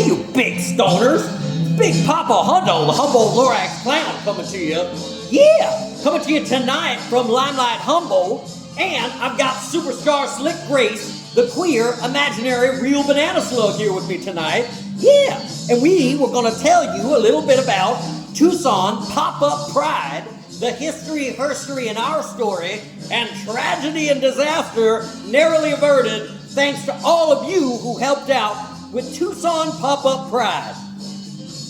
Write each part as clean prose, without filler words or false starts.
you big stoners. Big Papa Hundo, the Humboldt-Lorax Clown, coming to you. Yeah, coming to you tonight from Limelight Humboldt. And I've got superstar Slick Grace, the queer, imaginary, real banana slug here with me tonight. Yeah, and we were going to tell you a little bit about Tucson Pop-Up Pride, the history, herstory, and our story, and tragedy and disaster narrowly averted thanks to all of you who helped out with Tucson Pop-Up Pride.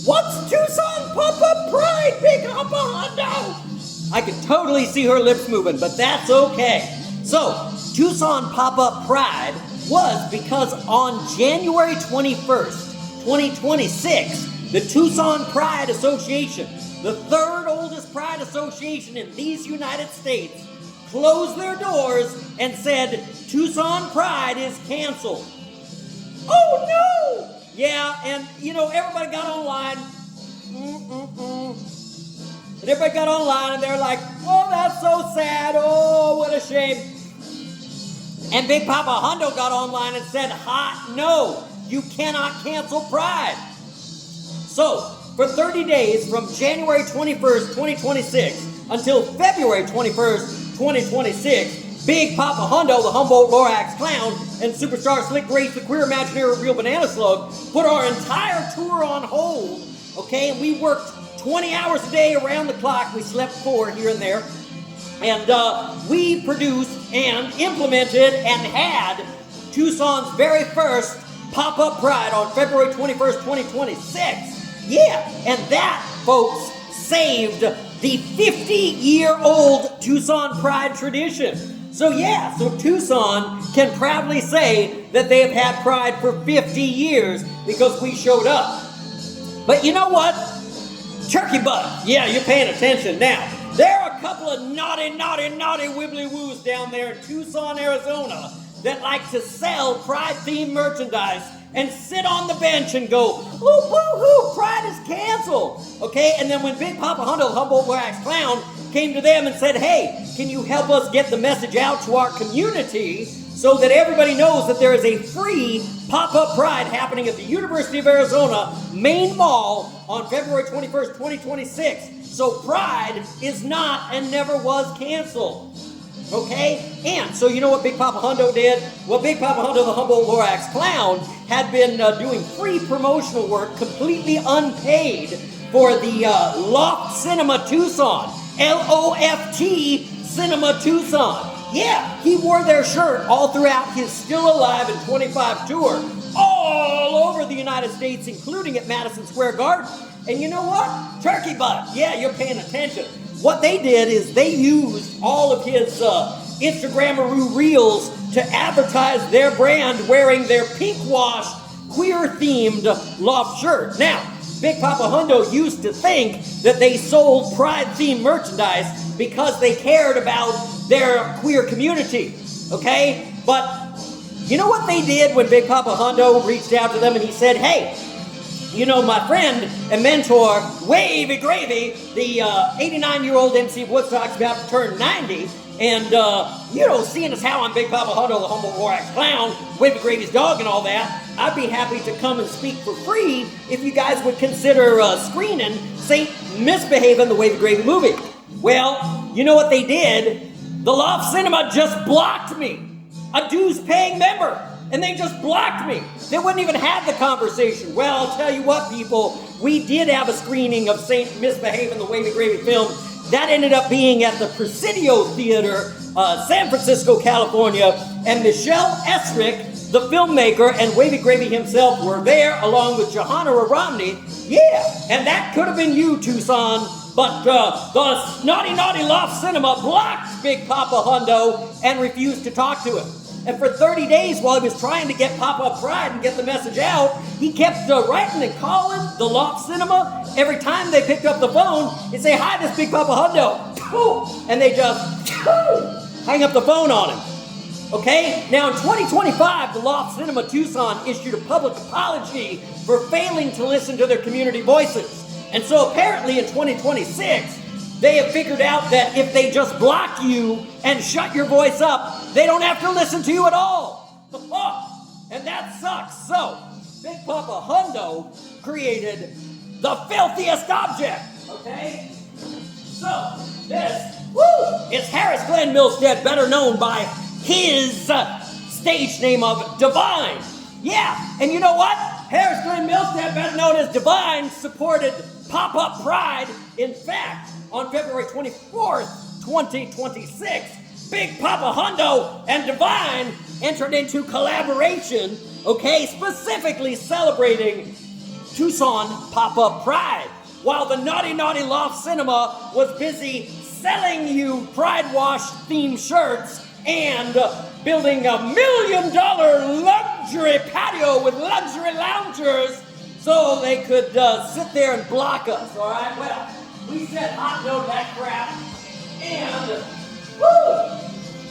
What's Tucson Pop-Up Pride, Big Papa Hundo? I can totally see her lips moving, but that's okay. So, Tucson Pop-Up Pride was because on January 21st, 2026, the Tucson Pride Association, the third oldest pride association in these United States, closed their doors and said, Tucson Pride is canceled. Oh no! Yeah, and everybody got online. And everybody got online and they're like, oh, that's so sad. Oh, what a shame. And Big Papa Hundo got online and said, no, you cannot cancel Pride. So, for 30 days from January 21st, 2026 until February 21st, 2026, Big Papa Hundo, the Humboldt-Lorax Clown, and superstar Slick Grace, the queer imaginary real banana slug, put our entire tour on hold, okay? And we worked 20 hours a day around the clock. We slept 4 here and there. And we produced and implemented and had Tucson's very first Pop-Up Pride on February 21st, 2026. Yeah, and that, folks, saved the 50-year-old Tucson Pride tradition. So Tucson can proudly say that they have had Pride for 50 years because we showed up. But you know what? Turkey butt. Yeah, you're paying attention now. There are a couple of naughty wibbly-woos down there in Tucson, Arizona that like to sell Pride-themed merchandise and sit on the bench and go, oh, boo-hoo, Pride is canceled. Okay, and then when Big Papa Hundo, the Humboldt-Lorax Clown, came to them and said, hey, can you help us get the message out to our community so that everybody knows that there is a free Pop-Up Pride happening at the University of Arizona main mall on February 21st, 2026. So Pride is not and never was canceled. Okay? And so you know what Big Papa Hundo did? Well, Big Papa Hundo, the Humboldt-Lorax Clown, had been doing free promotional work completely unpaid for the Loft Cinema Tucson. L-O-F-T Cinema Tucson. Yeah, he wore their shirt all throughout his Still Alive in 25 tour, all over the United States, including at Madison Square Garden. And you know what? Turkey butt. Yeah, you're paying attention. What they did is they used all of his Instagram-aroo reels to advertise their brand wearing their pink-wash, queer-themed Loft shirt. Now, Big Papa Hundo used to think that they sold Pride-themed merchandise because they cared about their queer community, okay? But you know what they did when Big Papa Hundo reached out to them and he said, hey, my friend and mentor, Wavy Gravy, the 89-year-old MC of Woodstock's about to turn 90, and, seeing as how I'm Big Papa Hundo, the Humboldt-Lorax Clown, Wavy Gravy's dog and all that, I'd be happy to come and speak for free if you guys would consider screening Saint Misbehavin', the Wavy Gravy movie. Well, you know what they did? The Loft Cinema just blocked me, a dues-paying member, and they just blocked me. They wouldn't even have the conversation. Well, I'll tell you what, people, we did have a screening of Saint Misbehavin', the Wavy Gravy film. That ended up being at the Presidio Theater, San Francisco, California, and Michelle Esrick, the filmmaker, and Wavy Gravy himself were there, along with Johanna Romney. Yeah, and that could have been you, Tucson, but the naughty Loft Cinema blocked Big Papa Hundo and refused to talk to him. And for 30 days, while he was trying to get Pop-Up Pride and get the message out, he kept writing and calling the Loft Cinema. Every time they picked up the phone, he'd say, hi, this is Big Papa Hundo. And they just hang up the phone on him. Okay? Now, in 2025, the Loft Cinema Tucson issued a public apology for failing to listen to their community voices. And so apparently in 2026, they have figured out that if they just block you and shut your voice up, they don't have to listen to you at all. And that sucks. So, Big Papa Hundo created the filthiest object, okay? So, this, is Harris Glenn Milstead, better known by his stage name of Divine. Yeah, and you know what? Harris Glenn Milstead, better known as Divine, supported Pop-Up Pride. In fact, on February 24th, 2026, Big Papa Hundo and Divine entered into collaboration, okay, specifically celebrating Tucson Pop-Up Pride, while the Naughty Naughty Loft Cinema was busy selling you Pride Wash themed shirts and building $1 million luxury patio with luxury loungers so they could sit there and block us, all right? Well, we said hot no to that crap, and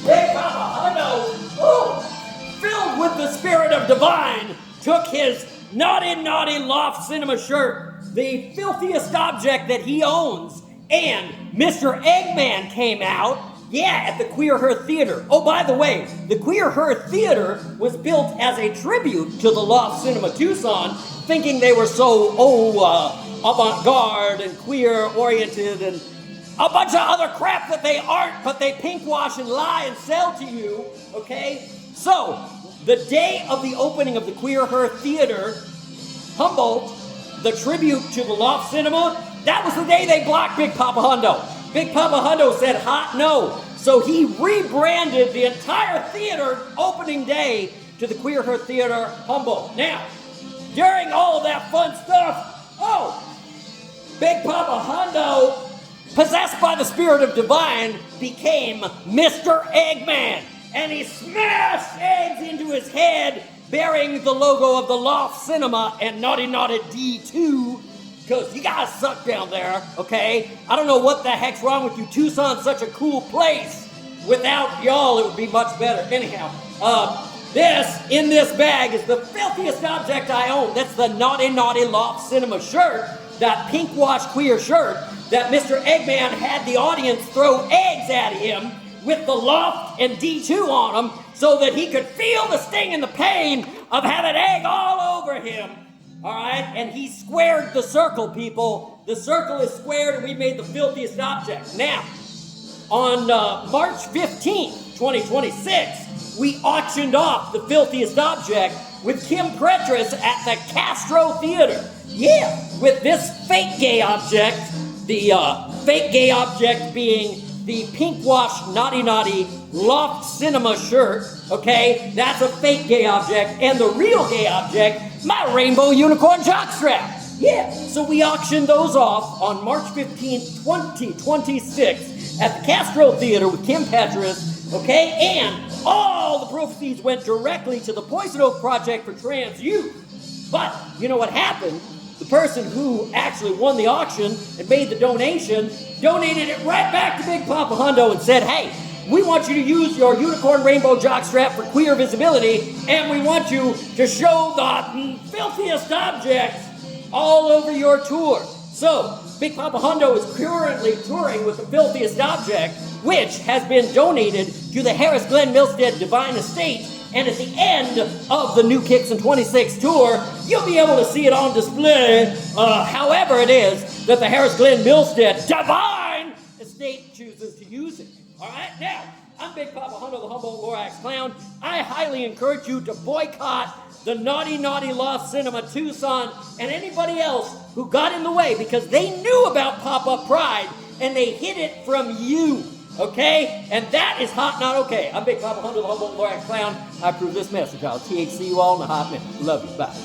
Big Papa Hundo, filled with the spirit of Divine, took his Naughty Naughty Loft Cinema shirt, the filthiest object that he owns, and Mr. Eggman came out, at the Queer Her Theater. Oh, by the way, the Queer Her Theater was built as a tribute to the Loft Cinema Tucson, thinking they were so, avant-garde and queer-oriented and a bunch of other crap that they aren't, but they pink wash and lie and sell to you, okay? So, the day of the opening of the Queer Her Theater, Humboldt, the tribute to the Loft Cinema, that was the day they blocked Big Papa Hundo. Big Papa Hundo said hot no, so he rebranded the entire theater opening day to the Queer Her Theater Humboldt. Now, during all of that fun stuff, Big Papa Hundo, possessed by the spirit of Divine, became Mr. Eggman, and he smashed eggs into his head, bearing the logo of the Loft Cinema and Naughty Naughty D2, because you guys suck down there, okay? I don't know what the heck's wrong with you. Tucson's such a cool place. Without y'all, it would be much better. Anyhow, in this bag is the filthiest object I own. That's the Naughty Naughty Loft Cinema shirt, that pink wash queer shirt that Mr. Eggman had the audience throw eggs at him with the Loft and D2 on them so that he could feel the sting and the pain of having egg all over him. All right, and he squared the circle, people. The circle is squared, and we made the filthiest object. Now, on March 15th, 2026, we auctioned off the filthiest object with Kim Petras at the Castro Theater. Yeah, with this fake gay object, the fake gay object being the pink wash Naughty Naughty Loft Cinema shirt, okay? That's a fake gay object. And the real gay object, my rainbow unicorn jockstrap. Yeah, so we auctioned those off on March 15th, 2026 at the Castro Theater with Kim Petras, okay? And all the proceeds went directly to the Poison Oak Project for Trans Youth. But you know what happened? The person who actually won the auction and made the donation donated it right back to Big Papa Hundo and said, hey, we want you to use your unicorn rainbow jockstrap for queer visibility, and we want you to show the filthiest objects all over your tour. So, Big Papa Hundo is currently touring with the filthiest object, which has been donated to the Harris Glenn Milstead Divine Estate. And at the end of the New Kicks in 26 tour, you'll be able to see it on display, however it is that the Harris Glenn Milstead Divine Estate chooses to use it. All right, now, I'm Big Papa Hundo, the Humboldt Lorax Clown. I highly encourage you to boycott the Naughty Naughty Loft Cinema Tucson and anybody else who got in the way because they knew about Pop-Up Pride and they hid it from you. Okay? And that is hot not okay. I'm Big Papa Hundo, the Humboldt Lorax Clown. I approve this message. I'll THC you all in a hot minute. Love you. Bye.